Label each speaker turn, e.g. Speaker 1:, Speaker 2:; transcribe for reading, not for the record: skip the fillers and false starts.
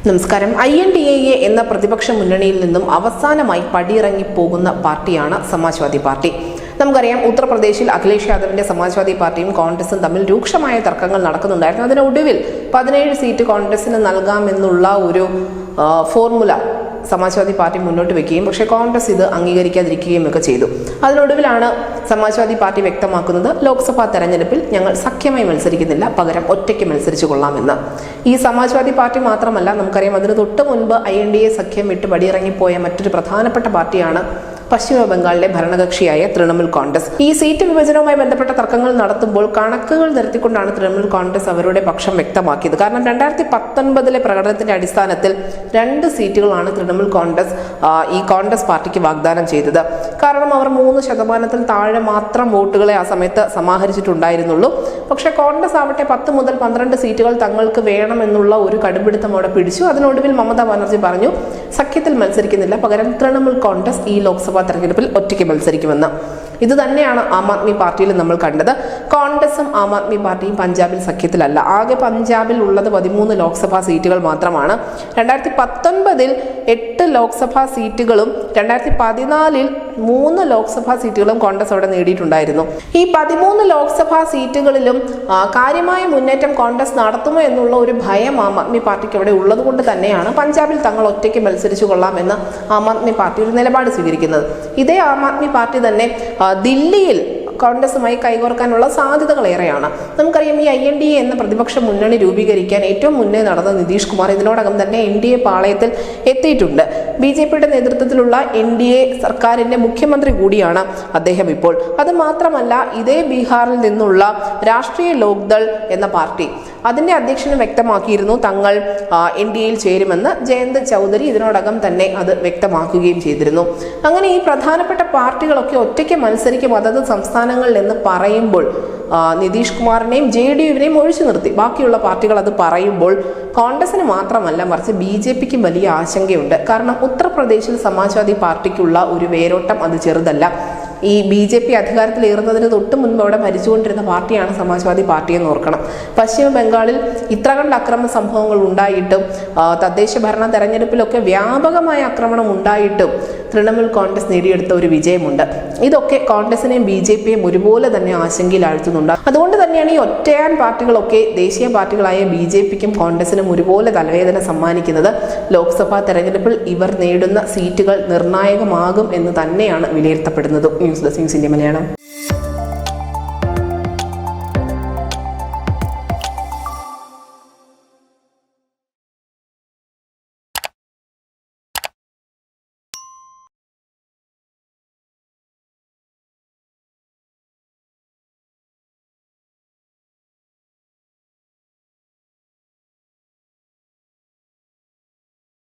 Speaker 1: നമസ്കാരം. INDA എന്ന പ്രതിപക്ഷ മുന്നണിയിൽ നിന്നും അവസാനമായി പടിയിറങ്ങിപ്പോകുന്ന പാർട്ടിയാണ് സമാജ്വാദി പാർട്ടി. നമുക്കറിയാം, ഉത്തർപ്രദേശിൽ അഖിലേഷ് യാദവിന്റെ സമാജ്വാദി പാർട്ടിയും കോൺഗ്രസും തമ്മിൽ രൂക്ഷമായ തർക്കങ്ങൾ നടക്കുന്നുണ്ടായിരുന്നു. അതിനൊടുവിൽ 17 സീറ്റ് കോൺഗ്രസിന് നൽകാമെന്നുള്ള ഒരു ഫോർമുല സമാജ്വാദി പാർട്ടി മുന്നോട്ട് വെക്കുകയും പക്ഷേ കോൺഗ്രസ് ഇത് അംഗീകരിക്കാതിരിക്കുകയും ഒക്കെ ചെയ്തു. അതിനൊടുവിലാണ് സമാജ്വാദി പാർട്ടി വ്യക്തമാക്കുന്നത്, ലോക്സഭാ തെരഞ്ഞെടുപ്പിൽ ഞങ്ങൾ സഖ്യമായി മത്സരിക്കുന്നില്ല, പകരം ഒറ്റയ്ക്ക് മത്സരിച്ചു കൊള്ളാമെന്ന്. ഈ സമാജ്വാദി പാർട്ടി മാത്രമല്ല, നമുക്കറിയാം അതിന് തൊട്ട് മുൻപ് INDA സഖ്യം വിട്ട് പടിയിറങ്ങിപ്പോയ മറ്റൊരു പ്രധാനപ്പെട്ട പാർട്ടിയാണ് പശ്ചിമ ബംഗാളിലെ ഭരണകക്ഷിയായ തൃണമൂൽ കോൺഗ്രസ്. ഈ സീറ്റ് വിഭജനവുമായി ബന്ധപ്പെട്ട തർക്കങ്ങൾ നടത്തുമ്പോൾ കണക്കുകൾ നിരത്തിക്കൊണ്ടാണ് തൃണമൂൽ കോൺഗ്രസ് അവരുടെ പക്ഷം വ്യക്തമാക്കിയത്. കാരണം 2019 പ്രകടനത്തിന്റെ അടിസ്ഥാനത്തിൽ 2 സീറ്റുകളാണ് തൃണമൂൽ കോൺഗ്രസ് ഈ കോൺഗ്രസ് പാർട്ടിക്ക് വാഗ്ദാനം ചെയ്തത്. കാരണം അവർ 3% താഴെ മാത്രം വോട്ടുകളെ ആ സമയത്ത് സമാഹരിച്ചിട്ടുണ്ടായിരുന്നുള്ളൂ. പക്ഷെ കോൺഗ്രസ് ആവട്ടെ 10 മുതൽ 12 സീറ്റുകൾ തങ്ങൾക്ക് വേണമെന്നുള്ള ഒരു കടുംപിടുത്തം അവിടെ പിടിച്ചു. അതിനൊടുവിൽ മമതാ ബാനർജി പറഞ്ഞു, സഖ്യത്തിൽ മത്സരിക്കുന്നില്ല, പകരം തൃണമൂൽ കോൺഗ്രസ് ഈ ലോക്സഭാ തെരഞ്ഞെടുപ്പിൽ ഒറ്റയ്ക്ക് മത്സരിക്കുമെന്ന്. ഇത് തന്നെയാണ് ആം ആദ്മി പാർട്ടിയിൽ നമ്മൾ കണ്ടത്. കോൺഗ്രസും ആം ആദ്മി പാർട്ടിയും പഞ്ചാബിൽ സഖ്യത്തിലല്ല. ആകെ പഞ്ചാബിൽ ഉള്ളത് 13 ലോക്സഭാ സീറ്റുകൾ മാത്രമാണ്. 2019 8 ലോക്സഭാ സീറ്റുകളും 2014 3 ലോക്സഭാ സീറ്റുകളും കോൺഗ്രസ് അവിടെ നേടിയിട്ടുണ്ടായിരുന്നു. ഈ 13 ലോക്സഭാ സീറ്റുകളിലും കാര്യമായ മുന്നേറ്റം കോൺഗ്രസ് നടത്തുമോ എന്നുള്ള ഒരു ഭയം ആം ആദ്മി പാർട്ടിക്ക് അവിടെ ഉള്ളത് കൊണ്ട് തന്നെയാണ് പഞ്ചാബിൽ തങ്ങൾ ഒറ്റയ്ക്ക് മത്സരിച്ചു കൊള്ളാമെന്ന് ആം ആദ്മി പാർട്ടി ഒരു നിലപാട് സ്വീകരിക്കുന്നത്. ഇതേ ആം ആദ്മി പാർട്ടി തന്നെ ദില്ലിയിൽ കോൺഗ്രസുമായി കൈകോർക്കാനുള്ള സാധ്യതകൾ ഏറെയാണ്. നമുക്കറിയാം, ഈ INDA എന്ന പ്രതിപക്ഷ മുന്നണി രൂപീകരിക്കാൻ ഏറ്റവും മുന്നേ നടന്ന നിതീഷ് കുമാർ ഇതിനോടകം തന്നെ NDA പാളയത്തിൽ എത്തിയിട്ടുണ്ട്. BJPയുടെ നേതൃത്വത്തിലുള്ള NDA സർക്കാരിന്റെ മുഖ്യമന്ത്രി കൂടിയാണ് അദ്ദേഹം ഇപ്പോൾ. അത് മാത്രമല്ല, ഇതേ ബീഹാറിൽ നിന്നുള്ള രാഷ്ട്രീയ ലോക്ദൾ എന്ന പാർട്ടി അതിന്റെ അധ്യക്ഷന് വ്യക്തമാക്കിയിരുന്നു തങ്ങൾ NDAയിൽ ചേരുമെന്ന്. ജയന്ത് ചൗധരി ഇതിനോടകം തന്നെ അത് വ്യക്തമാക്കുകയും ചെയ്തിരുന്നു. അങ്ങനെ ഈ പ്രധാനപ്പെട്ട പാർട്ടികളൊക്കെ ഒറ്റയ്ക്ക് മത്സരിക്കും അതത് സംസ്ഥാനങ്ങളിൽ എന്ന് പറയുമ്പോൾ നിതീഷ് കുമാറിനെയും JDUവിനെയും ഒഴിച്ചു നിർത്തി ബാക്കിയുള്ള പാർട്ടികൾ അത് പറയുമ്പോൾ കോൺഗ്രസിന് മാത്രമല്ല, മറിച്ച് BJPക്കും വലിയ ആശങ്കയുണ്ട്. കാരണം ഉത്തർപ്രദേശിൽ സമാജ്വാദി പാർട്ടിക്കുള്ള ഒരു വേരോട്ടം അത് ചെറുതല്ല. ഈ BJP അധികാരത്തിലേറുന്നതിന് തൊട്ട് മുൻപ് അവിടെ ഭരിച്ചുകൊണ്ടിരുന്ന പാർട്ടിയാണ് സമാജ്വാദി പാർട്ടി എന്ന് ഓർക്കണം. പശ്ചിമ ബംഗാളിൽ ഇത്ര കണ്ട് അക്രമ സംഭവങ്ങൾ ഉണ്ടായിട്ടും തദ്ദേശ ഭരണ തെരഞ്ഞെടുപ്പിലൊക്കെ വ്യാപകമായ ആക്രമണം ഉണ്ടായിട്ടും തൃണമൂൽ കോൺഗ്രസ് നേടിയെടുത്ത ഒരു വിജയമുണ്ട്. ഇതൊക്കെ കോൺഗ്രസിനെയും BJPയെയും ഒരുപോലെ തന്നെ ആശങ്കയിൽ ആഴ്ത്തുന്നുണ്ട്. അതുകൊണ്ട് തന്നെയാണ് ഈ ഒറ്റയാൻ പാർട്ടികളൊക്കെ ദേശീയ പാർട്ടികളായ BJPക്കും കോൺഗ്രസിനും ഒരുപോലെ തലവേദന സമ്മാനിക്കുന്നത്. ലോക്സഭാ തെരഞ്ഞെടുപ്പിൽ ഇവർ നേടുന്ന സീറ്റുകൾ നിർണായകമാകും എന്ന് തന്നെയാണ് വിലയിരുത്തപ്പെടുന്നത്. News desk India Malayalam.